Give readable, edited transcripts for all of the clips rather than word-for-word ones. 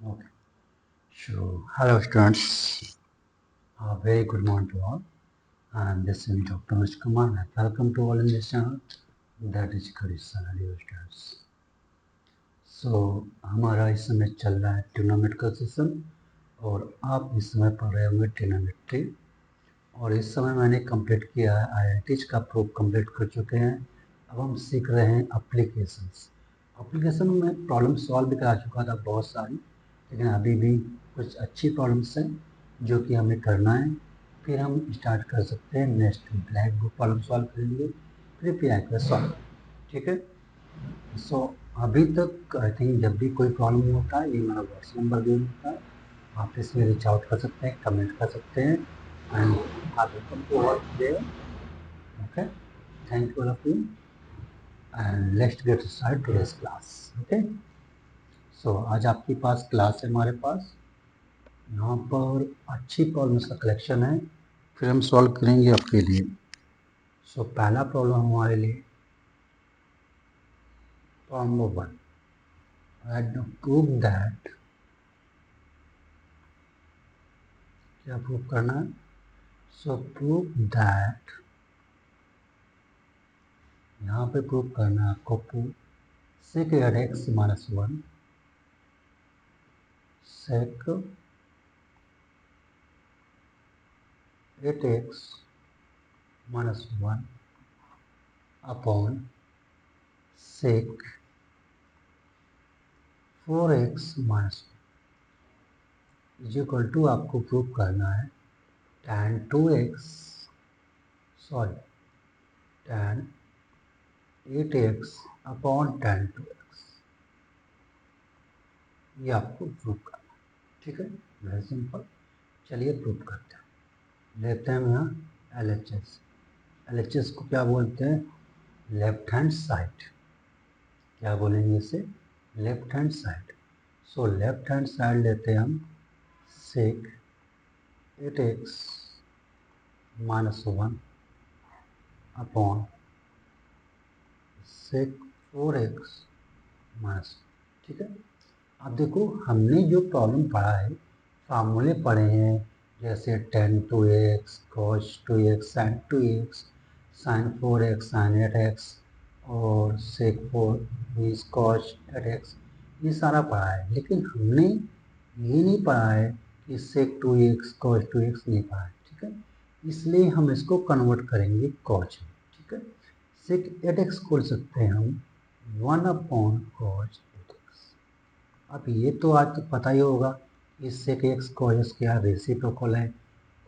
Okay. So, hello students. Very good morning to all. And this is Dr. Mr. Kumar. And welcome to all in this channel. That is Krishna Radio Students. So, हमारा इस समय चल रहा है trigonometry का session और आप इस समय पढ़ रहे होंगे ट्रिग्नोमेट्री। और इस समय मैंने कंप्लीट किया है IITs का प्रूफ कंप्लीट कर चुके हैं। अब हम सीख रहे हैं एप्लीकेशंस। एप्लीकेशन में प्रॉब्लम सॉल्व भी करा चुका था बहुत सारी, लेकिन अभी भी कुछ अच्छी प्रॉब्लम्स हैं जो कि हमें करना है। फिर हम स्टार्ट कर सकते हैं next black book problem solve करेंगे, फिर PI का सॉल्व। ठीक है। सो अभी तक आई थिंक जब भी कोई प्रॉब्लम होता है, ये मेरा व्हाट्सएप नंबर भी होता है, आप इसमें रीच आउट कर सकते हैं, कमेंट कर सकते हैं and welcome to all there. Okay, thank you all of you and let's get start today's class. Okay, so आज आपके पास क्लास है हमारे पास। यहाँ पर अच्छी प्रॉब्लम्स का कलेक्शन है, फिर हम सॉल्व करेंगे आपके लिए। सो पहला प्रॉब्लम हमारे लिए problem number 1, I had to prove that, क्या प्रूव करना है? सो प्रूव दैट, यहाँ पे प्रूव करना है आपको, prove sec x minus 1 sec 8x minus 1 upon sec 4x minus 1 is equal to, आपको प्रूव करना है tan 2x, sorry tan 8x upon tan 2x, ये आपको प्रूव करना है। ठीक है, वेरी सिंपल। चलिए प्रूव करते हैं। लेते हैं हम यहाँ LHS। LHS को क्या बोलते हैं? Left hand side. क्या बोलेंगे इसे? Left hand side. So left hand side लेते हैं हम sec 8x minus 1 upon sec 4x minus 1। ठीक है, अब देखो हमने जो प्रॉब्लम पढ़ा है, फार्मूले पढ़े हैं, जैसे tan 2x cos 2x sin 2x sin 4x sin 8x और sec 4 is cos 8x, ये सारा पढ़ा है। लेकिन हमने ये नहीं पढ़ा है कि sec 2x cos 2x नहीं पढ़ा है। ठीक है, इसलिए हम इसको कन्वर्ट करेंगे cos में। ठीक है, sec 8x बोल सकते हैं हम 1 अपॉन cos 8x। अब ये तो आज तो पता ही होगा, इस sec x cos x क्या रेसिप्रोकल है,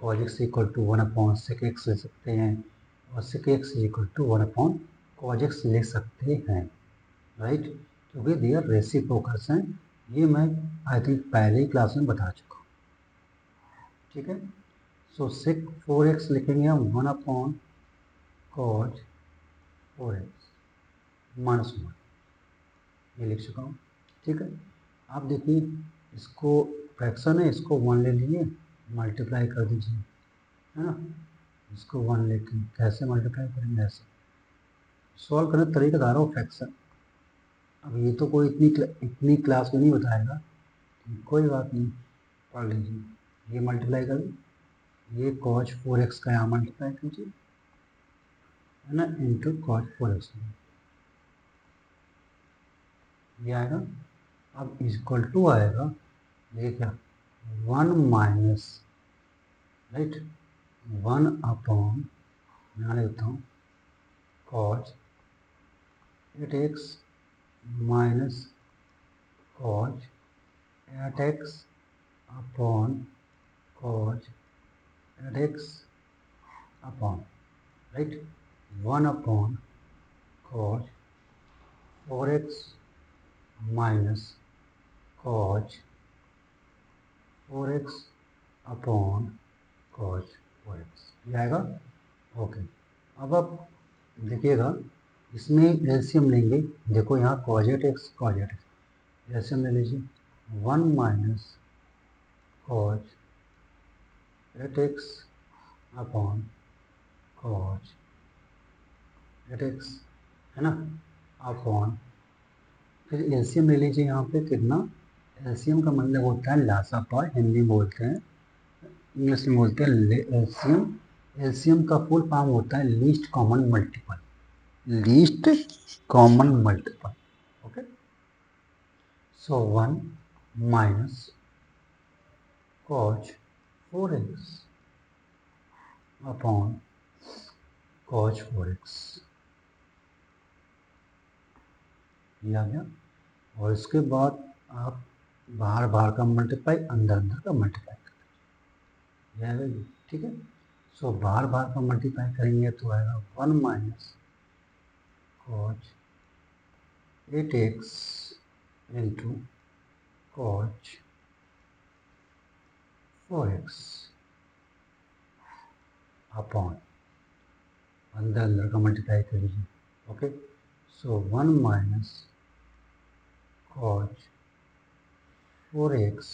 cos x equal to 1 upon sec x ले सकते हैं और sec x equal to 1 upon cos x ले सकते हैं, राइट, क्योंकि दे आर रेसिप्रोकल्स हैं। ये मैं आई थिंक पहले ही क्लास में बता चुका हूँ। ठीक है, सो sec 4x लिखेंगे हम 1 अपॉन cos 4x माइनस 1, ये लिख चुका हूँ। ठीक है, आप देखिए इसको फ्रैक्शन है, इसको 1 ले लीजिए, मल्टीप्लाई कर दीजिए, है ना। इसको 1 लेके कैसे मल्टीप्लाई करेंगे? ऐसे सॉल्व करने का तरीका बता रहा हूँ फ्रैक्शन। अब ये तो कोई इतनी क्लास में नहीं बताएगा, कोई बात नहीं, पढ़ लीजिए। ये मल्टीप्लाई कर, ये cos 4x का यहाँ मल्टीप्लाई कीजिए, है ना, इंटू cos 4x, ये आएगा। अब इक्वल टू आएगा, ये क्या, 1 माइनस, राइट, 1 अपॉन, यहाँ लिखता हूँ cos 8x minus cos 8x upon cos 8x upon, right, 1 upon cos 4x minus cos 4x upon cos 4x, ये आएगा। ओके, अब आप देखिएगा, इसमें एलसीएम लेंगे। देखो यहाँ cos 8x एलसीएम ले लीजिए, 1 minus cos 8x upon cos 8x, है ना, अपॉन, फिर एलसीएम ले लीजिए यहाँ पे कितना, एलसीएम का मतलब होता है लासा पार्ट, हिंदी में बोलते हैं, इंग्लिश में बोलते हैं एलसीएम। एलसीएम का फुल फॉर्म होता है least common multiple, least common multiple. Okay, so 1 minus cos 4x upon cos 4x, ये आ गया। और इसके बाद आप बाहर बाहर का मल्टीप्लाई, अंदर अंदर का मल्टीप्लाई कर, ये आएगा ये, ठीक है। सो बाहर बाहर का मल्टीप्लाई करेंगे तो आएगा 1 minus cos 8x into cos 4x upon, अंदर अंदर का मल्टीप्लाई कर लीजिए। Okay, so 1 minus cos 4x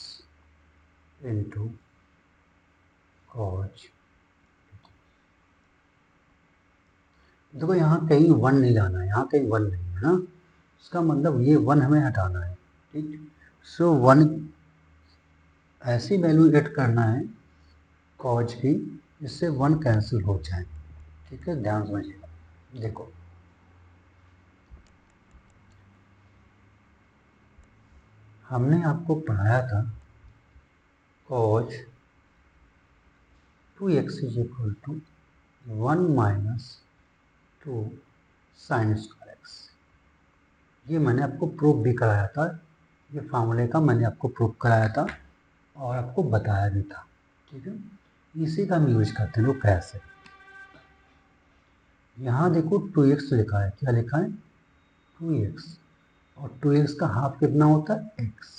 into cos, देखो यहाँ कहीं 1 नहीं लाना है, यहाँ कहीं 1 नहीं है ना, इसका मतलब ये 1 हमें हटाना है, ठीक। सो 1 ऐसी वैल्यू ऐड करना है cos की जिससे 1 कैंसिल हो जाए, ठीक है, ध्यान समझिएगा। देखो हमने आपको पढ़ाया था cos 2x is equal to 1 minus 2 sine square x, ये मैंने आपको प्रूफ भी कराया था, ये फार्मूले का मैंने आपको प्रूफ कराया था और आपको बताया भी था, ठीक है। इसी का हम यूज करते हैं। लोग कैसे, यहाँ देखो 2x लिखा है, क्या लिखा है 2x, और 2x का हाफ कितना होता है x,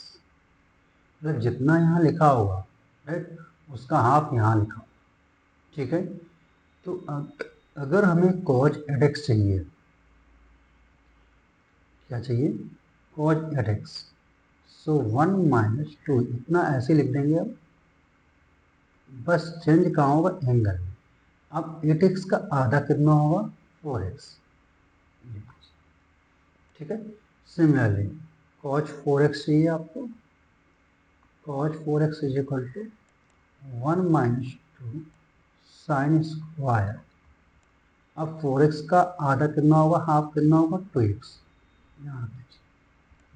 मतलब जितना यहाँ लिखा होगा राइट उसका हाफ यहाँ लिखा, ठीक है। तो अगर हमें cos 8x चाहिए, क्या चाहिए cos 8x, सो 1 माइनस 2, इतना ऐसे लिख देंगे अब, बस चेंज कहाँ होगा एंगल में। अब 8x का आधा कितना होगा 4x, ठीक है। सिमिलरली cos 4x चाहिए आपको, cos 4x is equal to 1 minus 2 sine square, अब 4x का आधा कितना होगा, हाफ कितना होगा 2x, यहाँ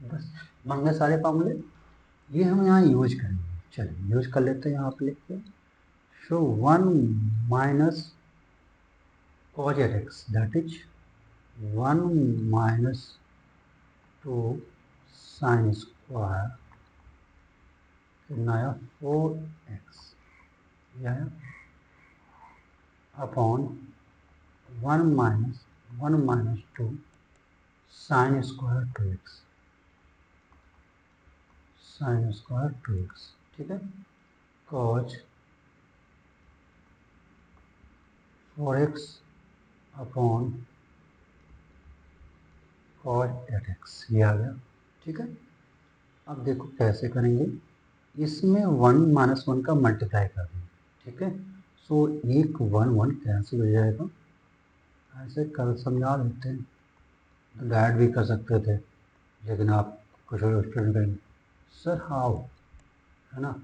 बस बन गए सारे फार्मूले, ये हम यहाँ यूज करेंगे। चलिए यूज कर लेते हैं, यहाँ पे लिख के, सो 1 minus cos 8x that is 1 minus 2 sine square कितना आया 4x, ये आया upon 1 minus 2 sine square 2x, sign square 2x, ठीक है। cos 4x upon cos 8x, ये आ गया, ठीक है। अब देखो कैसे करेंगे, इसमें 1 माइनस 1 का मल्टीप्लाई कर देंगे, ठीक है। सो एक 1 1 कैंसिल हो जाएगा, ऐसे कल समझा देते हैं, तो गाइड भी कर सकते थे, लेकिन आप कुछ और स्टूडेंट करेंगे सर हाउ, है ना,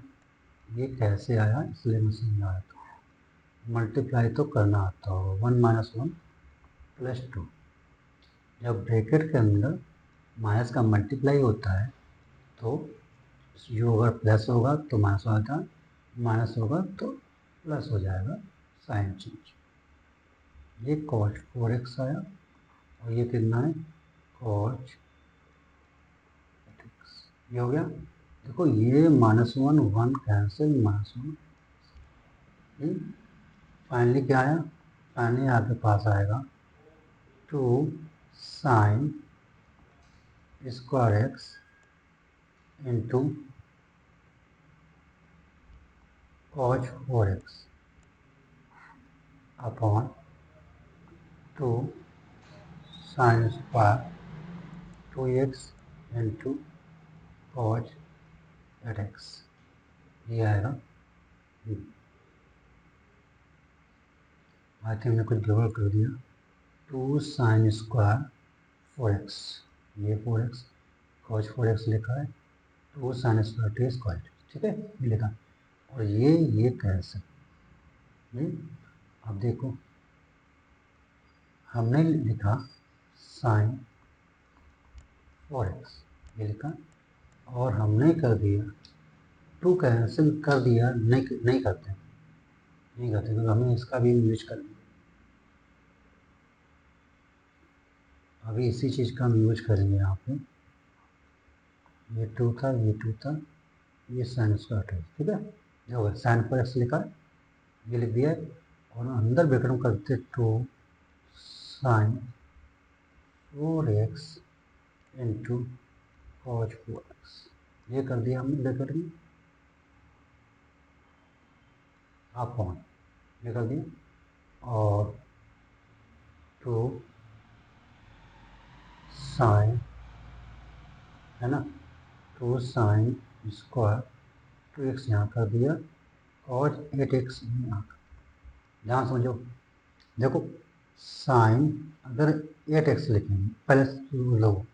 ये कैसे आया, इसलिए मैं समझा रहा था। मल्टीप्लाई तो करना आता होगा, 1 माइनस 1 प्लस 2, जब ब्रैकेट के अंदर माइनस का मल्टीप्लाई होता है तो जो अगर प्लस होगा तो माइनस हो जाता है, माइनस होगा तो प्लस हो जाएगा, साइन चेंज। ये cos 4x आया और ये कितना है cos 8x, ये हो गया। देखो ये माइनस 1 1 कैंसिल, माइनस 1, फाइनली क्या आया, फाइनली आपके पास आएगा 2 sine square x into cos 4x upon 2 sine square 2x into cos 8x, ये आएगा। आई थिंक मैंने कुछ गड़बड़ कर दिया, 2 साइन स्क्वायर 4x, ये 4x cos 4x लिखा है, 2 sin square two x cos, ठीक है, ये लिखा। और ये कैंसिल। अब देखो हमने लिखा साइन 4x, ये लिखा, और हमने कर दिया 2 कैंसिल कर दिया, नहीं करते क्योंकि हमें इसका भी यूज करना। अभी इसी चीज़ का हम यूज करेंगे यहाँ पे। ये 2 था, ये साइन स्क्वायर था, ठीक है, जो है साइन 4x लिखा है, ये लिख दिया है। और अंदर ब्रैकेट में करते 2 sign 4x into cos 4x, ये कर दिया हमने ब्रैकेट में, अपॉन, ये कर दिया। और 2 साइन, है ना, 2 साइन स्क्वायर 2x यहाँ कर दिया, और 8x यहाँ कर, ध्यान समझो। देखो साइन अगर 8x लिखेंगे, पहले लो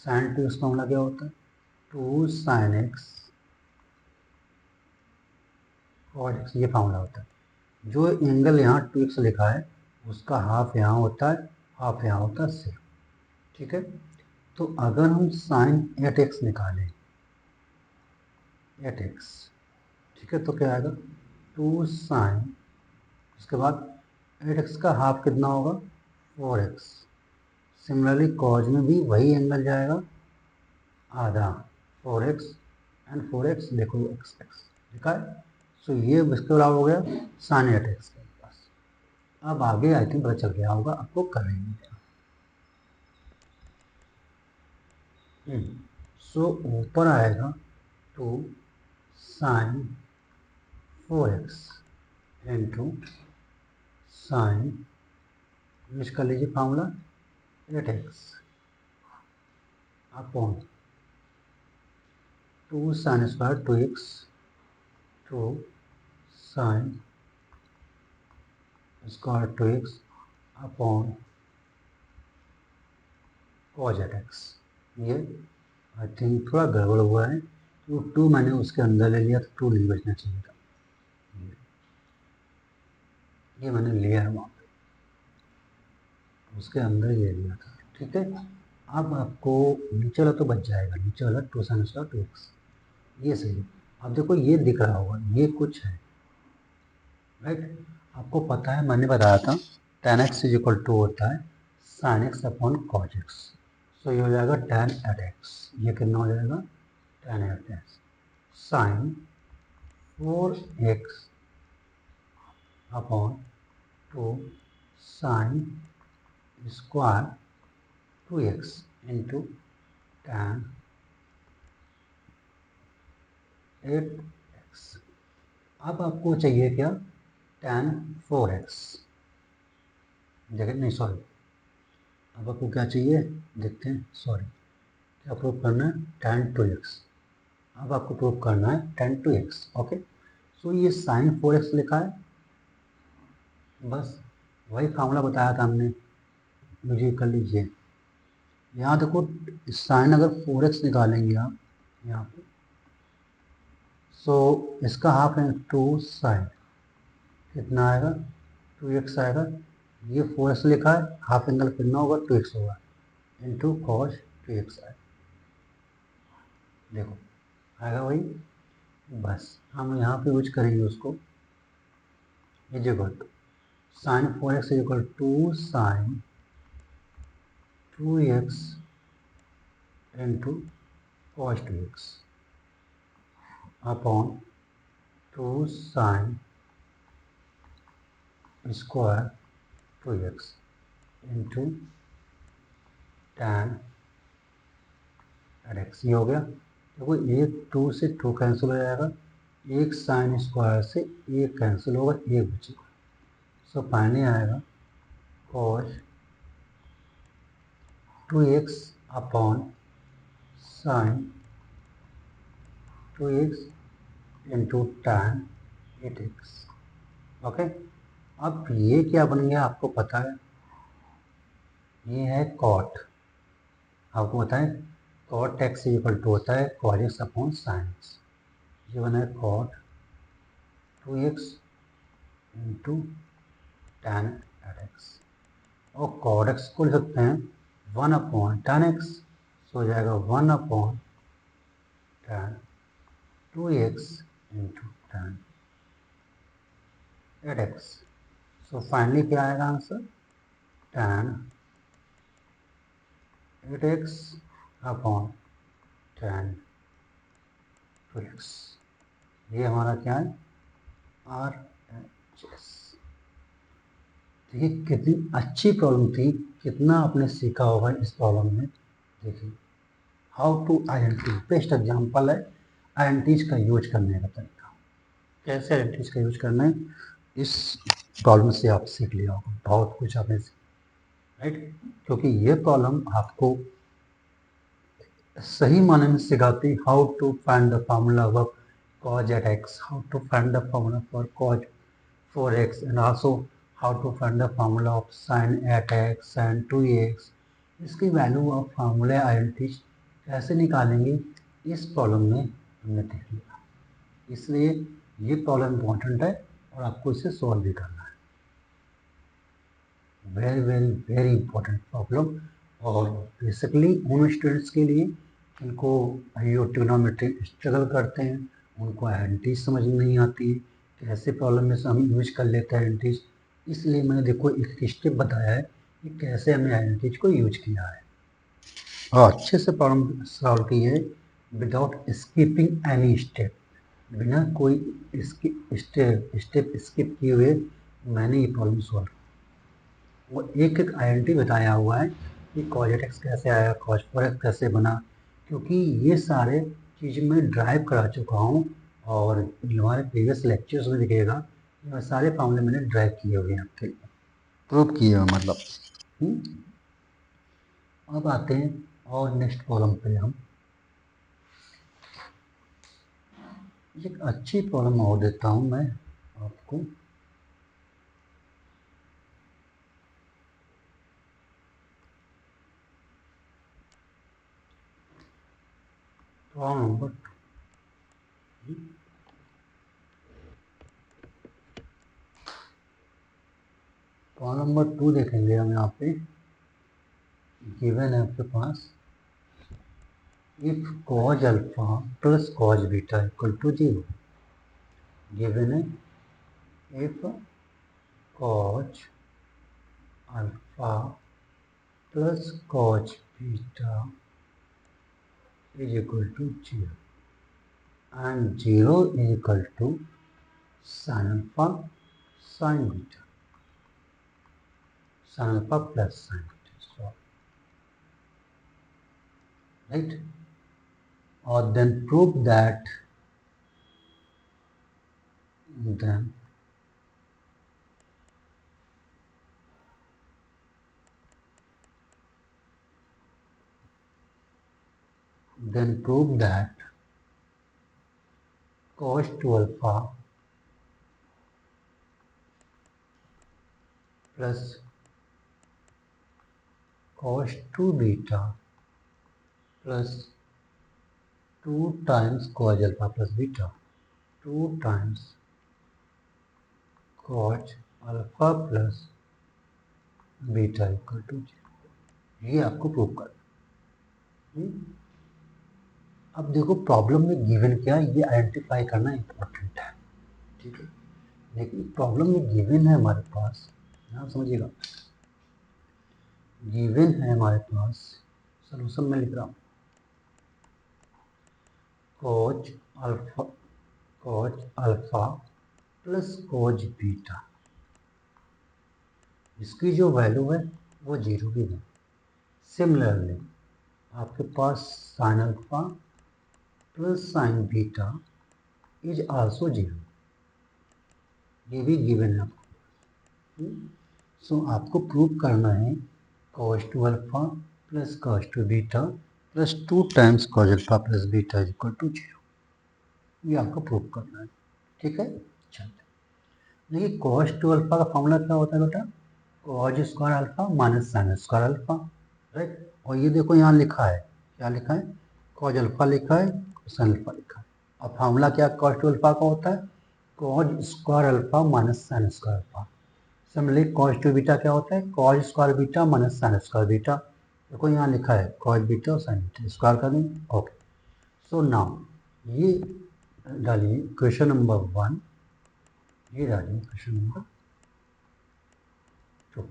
साइन 2x का मामला क्या होता है, 2 साइन x और x, ये फार्मूला होता है। जो एंगल यहाँ 2x लिखा है उसका हाफ यहाँ होता है, हाफ यहाँ होता है सिर्फ, ठीक है। तो अगर हम साइन 8x निकालें, 8x, ठीक है, तो क्या आएगा 2 साइन, उसके बाद 8x का हाफ कितना होगा 4x। सिमिलरली कॉज में भी वही एंगल जाएगा, आधा 4x एंड 4x, देखो x लिखा है। सो ये इसके बराबर हो गया साइन 8x के पास। अब आगे आई थिंक पता चल गया होगा आपको करेंगे। सो ऊपर आएगा 2 sign 4x into sine, use कर लीजिए formula 8x upon 2 sine square 2x, 2 sine square 2x upon cos 8x। ये आई थिंक थोड़ा गड़बड़ हुआ है, तो 2 मैंने उसके अंदर ले लिया, तो 2 नहीं बचना चाहिए था, ये मैंने लिया है वहाँ पे, उसके अंदर ही ले लिया था, ठीक है। अब आपको नीचे वाला तो बच जाएगा, नीचे वाला 2 साइन स्क्वायर 2x, ये सही। अब देखो ये दिख रहा होगा, ये कुछ है, राइट। आपको पता है, मैंने बताया था tan x is equal to होता है sin x अपॉन cos x। सो ये हो जाएगा tan 8x, ये कितना हो जाएगा tan 8x sin 4x upon 2 sin square 2x into tan 8x। अब आपको चाहिए क्या, tan 4x, देखिए नहीं सॉरी, अब आपको क्या चाहिए देखते हैं, सॉरी, क्या प्रूव करना है tan 2x। अब आपको प्रूव करना है tan 2x, ओके। सो ये sin 4x लिखा है, बस वही फार्मूला बताया था हमने, मुझे कर लीजिए। यहाँ देखो साइन अगर 4x निकालेंगे आप यहाँ पे, सो इसका हाफ है 2 साइन, कितना आएगा 2x आएगा, ये 4x लिखा है, हाफ एंगल कितना होगा 2x होगा, इंटू कॉस 2x आएगा, देखो आएगा वही। बस हम यहाँ पे यूज करेंगे उसको, is equal to sine 4x is equal to sine 2x into cos 2x upon 2 sine square 2x into tan 8x, ये हो गया। देखो एक 2 से 2 कैंसिल हो जाएगा, एक साइन स्क्वायर से एक कैंसिल होगा, एक बचेगा। सो फाइनली आएगा cos 2x upon sine 2x into tan 8x, okay. अब ये क्या बन गया आपको पता है, ये है कॉट, आपको पता है कॉट एक्स इक्वल टू होता है cos x upon sine x. ये बना है cot 2x into tan x, और कॉड एक्स को लिख सकते हैं 1 अपॉन tan एक्स, तो हो जाएगा 1 upon tan 2x into tan 8x। So finally क्या आएगा answer, tan 8x upon tan 2x। ये हमारा क्या है, RHS। देखिए कितनी अच्छी प्रॉब्लम थी, कितना आपने सीखा होगा इस प्रॉब्लम में। देखिए how to identity, best example है आइडेंटिटीज का यूज करने का तरीका। कैसे आइडेंटिटीज का यूज करना है, इस प्रॉब्लम से आप सीख लिया होगा, बहुत कुछ आपने सीखा, राइट। क्योंकि ये प्रॉब्लम आपको सही माने में सिखाती how to find the formula of cos at x, how to find the formula for cos 4x, and also how to find the formula of sin 8x, sin 2x। इसकी value of फार्मूले identities कैसे निकालेंगे, इस problem में हमने देख लिया। इसलिए ये प्रॉब्लम इम्पोर्टेंट है और आपको इसे सॉल्व भी करना है। Very very very important problem, और बेसिकली उन स्टूडेंट्स के लिए जिनको ट्रिग्नोमेट्री स्ट्रगल करते हैं, उनको आइडेंटिटीज समझ में नहीं आती है, कैसे प्रॉब्लम में हम यूज कर लेते हैं आइडेंटिटीज। इसलिए मैंने देखो एक स्टेप बताया है कि कैसे हमने आइडेंटिटीज को यूज किया है, और अच्छे से प्रॉब्लम सॉल्व की है विदाउट स्किपिंग एनी स्टेप। बिना कोई स्टेप स्किप किए हुए मैंने ये प्रॉब्लम सॉल्व किया। वो एक एक आइडेंटिटी बताया हुआ है कि cos 8x कैसे आया, cos 4x कैसे बना, क्योंकि ये सारे चीज़ मैं ड्राइव करा चुका हूँ, और हमारे प्रीवियस लेक्चर्स में दिखेगा ये सारे फॉर्मूले मैंने ड्राइव किए हुए हैं आपके लिए, प्रूव किए हुए मतलब। अब आते हैं और नेक्स्ट प्रॉब्लम पे हम। एक अच्छी प्रॉब्लम और देता हूँ मैं आपको। प्रॉब्लम नंबर 2, प्रॉब्लम नंबर 2 देखेंगे हम यहाँ पे। गिवन है आपके पास if cos alpha plus cos beta equal to 0, given है if cos alpha plus cos beta is equal to 0 and 0 is equal to sin alpha sin beta, sin alpha plus sin beta, so right, or then prove that prove that cos 2 alpha plus cos 2 beta plus 2 times cos alpha plus beta, 2 times cos alpha plus beta equal to 0। ये आपको prove करना। अब देखो problem में given क्या है, ये identify करना इम्पोर्टेंट है, ठीक है। लेकिन प्रॉब्लम में गिवन है हमारे पास, यहाँ समझिएगा, गिवन है हमारे पास, सॉल्यूशन में लिख रहा हूँ cos alpha plus cos beta, इसकी जो वैल्यू है वो 0 की है। सिमिलरली आपके पास sine alpha plus sine beta is also 0, ये भी गिवन है आपको। सो आपको प्रूव करना है cos 2 alpha plus cos 2 beta plus 2 times cos alpha plus beta is equal to 0। ये आपको प्रूव करना है, ठीक है। चलते देखिए cos 2 अल्फा का फॉर्मूला क्या होता है बेटा, cos square alpha minus sine square alpha, right. और ये देखो यहाँ लिखा है, क्या लिखा है, कॉज अल्फा लिखा है, साइन अल्फा लिखा है। अब फार्मूला क्या कॉज टू अल्फा का होता है, cos square alpha minus sine square alpha. Similarly cos two beta क्या होता है, cos square beta minus sine square beta. देखो यहाँ लिखा है कॉज बीटा और साइन बीटा, स्क्वायर कर देंगे। ओके, सो नाउ ये डालिए क्वेश्चन नंबर 1, ये डालिए क्वेश्चन नंबर 2।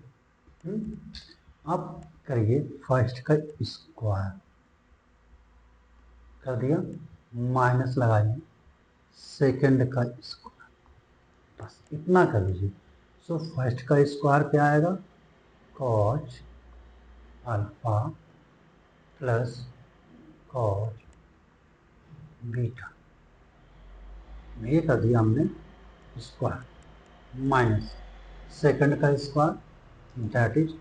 अब करिए फर्स्ट का स्क्वायर कर दिया, माइनस लगाइए सेकंड का स्क्वायर, बस इतना कर लीजिए। सो फर्स्ट का स्क्वायर क्या आएगा, cos alpha plus cos beta, ये कर दिया हमने स्क्वायर, माइनस सेकंड का square that is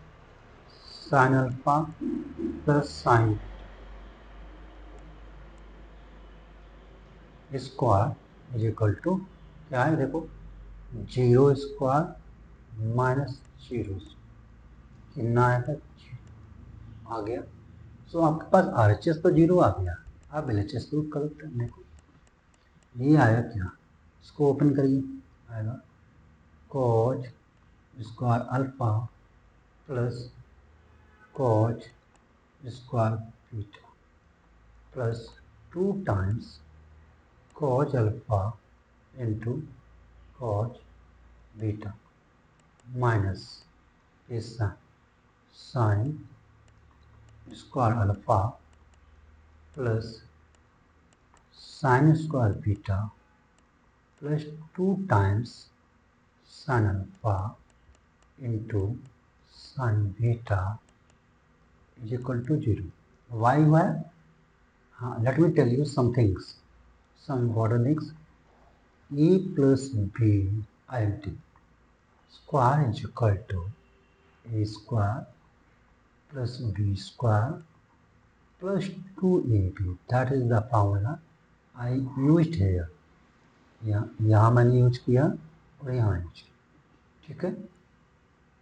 sine alpha plus sine square is equal to क्या है, देखो जीरो स्क्वायर माइनस जीरो, कितना आएगा, आ गया। सो आपके पास RHS तो जीरो आ गया, आप LHS प्रूफ कर सकते हैं। देखो ये आया क्या, इसको ओपन करिए, आएगा cos square alpha plus cos square beta plus 2 times cos alpha into cos beta minus इस sine square alpha plus sine square beta plus 2 times sine alpha into sine beta is equal to zero. वाई हुआ है, हाँ let me tell you some things, some important things. A plus B आई टी square is equal to A square plus B square plus 2ab, that is the formula I used here। यहाँ मैंने use किया और यहाँ use किया, ठीक है।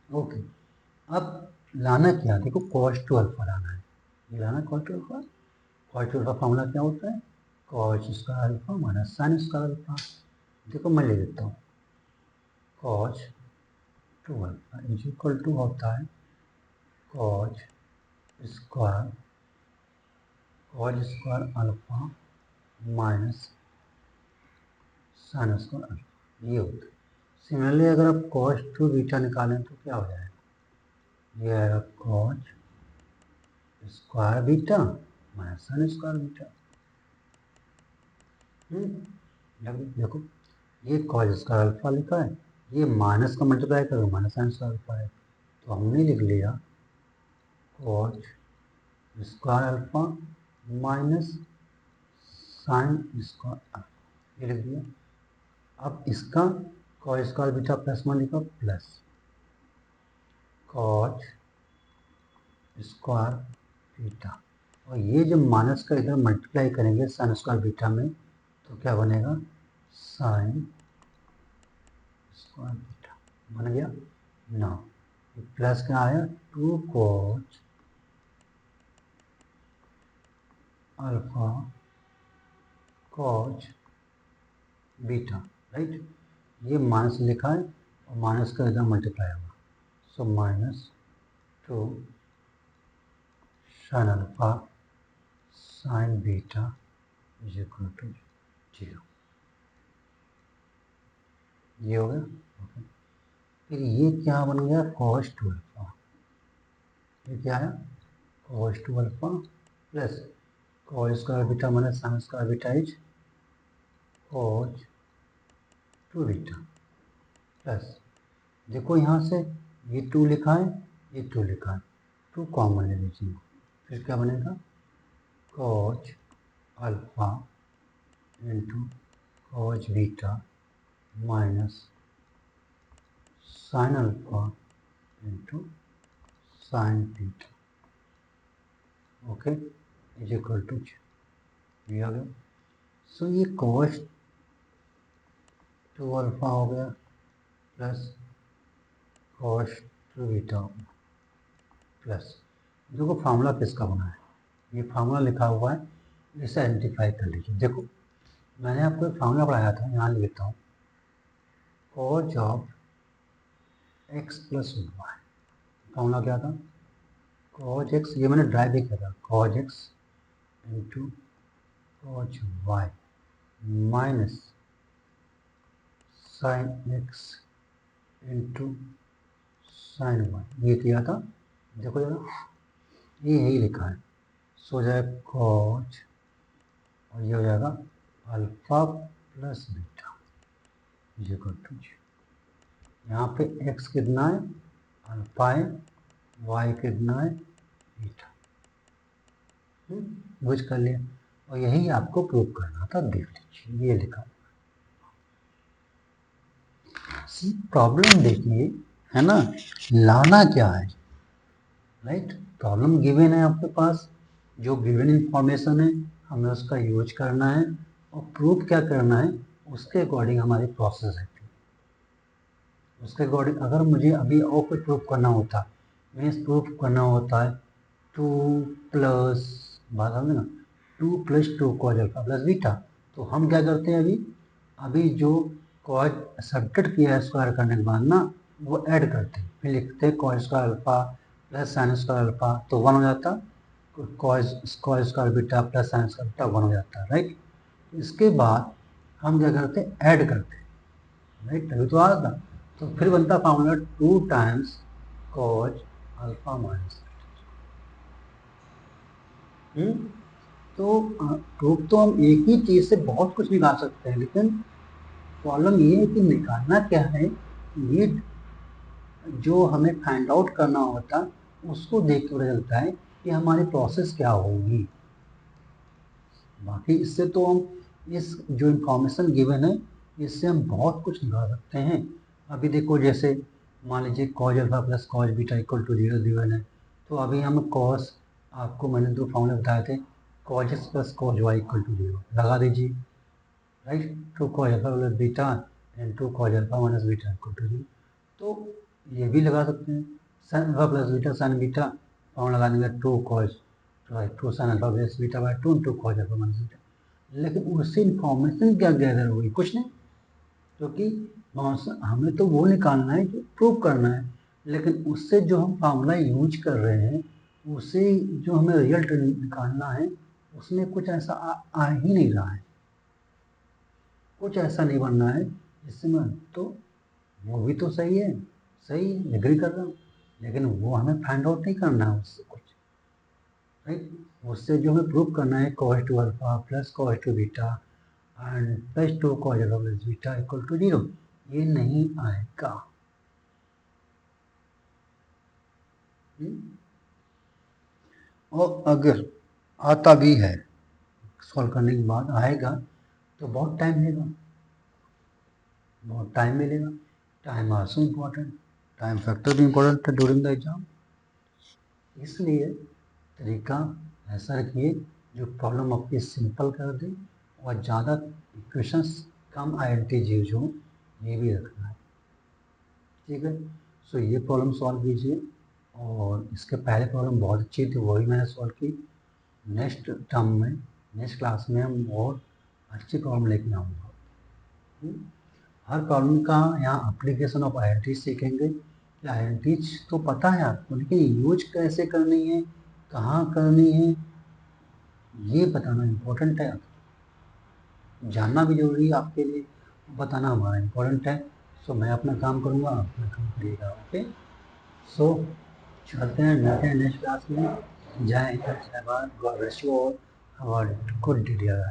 ओके, अब लाना क्या, देखो cos टू अल्फा लाना है, ये लाना cos two alpha. cos two alpha formula क्या होता है, cos square alpha minus sine square alpha. देखो मैं ले लेता हूँ, cos two alpha is equal to होता है cos square alpha minus sine square alpha, ये होता है। सिमिलरली अगर आप cos टू बीटा निकालें तो क्या हो जाएगा, ये आएगा cos square beta minus sine square beta. देखो ये cos स्क्वायर अल्फा लिखा है, ये माइनस का मल्टीप्लाई करो माइनस साइन स्क्वायर अल्फा है, तो हमने लिख लिया cos square alpha minus sine square alpha, ये लिख दिया। अब इसका cos स्क्वायर बीटा प्लस में लिखा प्लस cos स्क्वायर बीटा, और ये जब माइनस का इधर मल्टीप्लाई करेंगे साइन स्क्वायर बीटा में तो क्या बनेगा, साइन स्क्वायर बीटा बन गया ना। प्लस क्या आया, 2 cos alpha cos beta, right. ये माइनस लिखा है और माइनस का इधर मल्टीप्लाई होगा, so minus 2 sine alpha sine beta is equal to 0, ये हो गया। ओके, फिर ये क्या बन गया, cos टू अल्फा, ये क्या है cos two alpha plus cos square beta minus sine square beta इज cos टू बीटा प्लस, देखो यहाँ से ये 2 लिखा है, ये 2 लिखा है, 2 कॉमन ले लीजिए, फिर क्या बनेगा cos alpha into cos beta minus sine alpha into sine beta, okay is equal to ये आ गया। सो ये cos टू अल्फा हो गया प्लस cos टू बीटा हो गया प्लस, देखो फार्मूला किसका बना है, ये फार्मूला लिखा हुआ है इसे आइडेंटिफाई कर लीजिए। देखो मैंने आपको एक फार्मूला पढ़ाया था, यहाँ लिख देता हूँ, cos of x plus y. Formula क्या था? कॉज एक्स, ये मैंने ड्राइव भी किया था, cos x into cos y minus sine x into sine y, ये किया था। देखो जरा, ये यही लिखा है, सो जाए कॉज और ये हो जाएगा alpha plus beta equal to zero. यहाँ पे x कितना है? अल्फा है, y कितना है? बीटा। यूज कर लिया, और यही आपको प्रूव करना था, देख लीजिए ये लिखा। प्रॉब्लम देखिए, है ना, लाना क्या है, राइट? प्रॉब्लम गिवन है आपके पास, जो गिवन इंफॉर्मेशन है हमें उसका यूज करना है, और प्रूफ क्या करना है उसके अकॉर्डिंग हमारी प्रोसेस है। उसके अकॉर्डिंग अगर मुझे अभी और कुछ प्रूफ करना होता, मीन्स प्रूफ करना होता है 2 प्लस, बात समझे ना, 2 plus 2 cause alpha plus beta, तो हम क्या करते हैं अभी जो कॉज सब्ट्रैक्ट किया है स्क्वायर करने के बाद ना, वो ऐड करते हैं, फिर लिखते हैं cause square alpha plus sine square alpha, तो 1 हो जाता, cause square beta plus sine square beta 1 हो जाता है, राइट? इसके बाद हम क्या करते हैं, ऐड करते हैं, राइट? तभी तो आ था। तो फिर बनता formula 2 times cos alpha minus. तो प्रूफ तो हम एक ही चीज से बहुत कुछ निकाल सकते हैं, लेकिन प्रॉब्लम ये है कि निकालना क्या है, ये जो हमें फाइंड आउट करना होता उसको देख के पता चलता है कि हमारी प्रोसेस क्या होगी। बाकी इससे तो हम इस जो इंफॉर्मेशन गिवन है इससे हम बहुत कुछ निकाल सकते हैं। अभी देखो जैसे मान लीजिए cos alpha plus cos beta equal to 0 given है, तो अभी हम कॉस, आपको मैंने 2 फॉर्मूले बताए थे, cos x plus cos y equal to 0 लगा दीजिए, right? Two cos alpha plus beta and two cos alpha minus beta equal to 0, तो ये भी लगा सकते हैं। Sine alpha plus beta sine beta, formula लगा देंगे 2 cos two sine alpha plus beta by 2 into cos alpha minus beta. लेकिन उससे इंफॉर्मेशन क्या गैदर होगी? कुछ नहीं, क्योंकि हमें तो वो निकालना है जो प्रूव करना है, लेकिन उससे जो हम फार्मूला यूज कर रहे हैं उससे जो हमें रिजल्ट निकालना है उसमें कुछ ऐसा आ ही नहीं रहा है, कुछ ऐसा नहीं बनना है जिससे मैं, तो वो भी तो सही है, सही एग्री कर रहा हूँ, लेकिन वो हमें फाइंड आउट नहीं करना है उससे कुछ, राइट? उससे जो हमें प्रूव करना है cos two alpha plus cos two beta and plus 2 cos alpha plus beta equal to 0, ये नहीं आएगा। और अगर आता भी है, सॉल्व करने के बाद आएगा, तो बहुत टाइम लेगा, बहुत टाइम मिलेगा। Time also important, time factor भी इम्पोर्टेंट है ड्यूरिंग द एग्जाम। इसलिए तरीका ऐसा रखिए जो प्रॉब्लम आपकी सिंपल कर दे और ज़्यादा इक्वेशंस कम आईएनटी यूज हो, ये भी रखना है, ठीक है? सो ये प्रॉब्लम सॉल्व कीजिए, और इसके पहले प्रॉब्लम बहुत अच्छी थी, वही मैंने सॉल्व की। नेक्स्ट टर्म में, नेक्स्ट क्लास में हम और अच्छी प्रॉब्लम लेके आऊँगा। हर प्रॉब्लम का यहाँ अप्लीकेशन ऑफ आईएनटी सीखेंगे। आईएनटी तो पता है आपको, लेकिन यूज कैसे करनी है, कहाँ करनी है, ये बताना इम्पोर्टेंट है, जानना भी जरूरी है आपके लिए, बताना हमारा इम्पोर्टेंट है। सो मैं अपना काम करूँगा, आप अपना काम करिएगा, ओके? सो चलते हैं, मिलते हैं नेक्स्ट क्लास में। जय हिंद, जय Bharat, god bless you all, good day dear.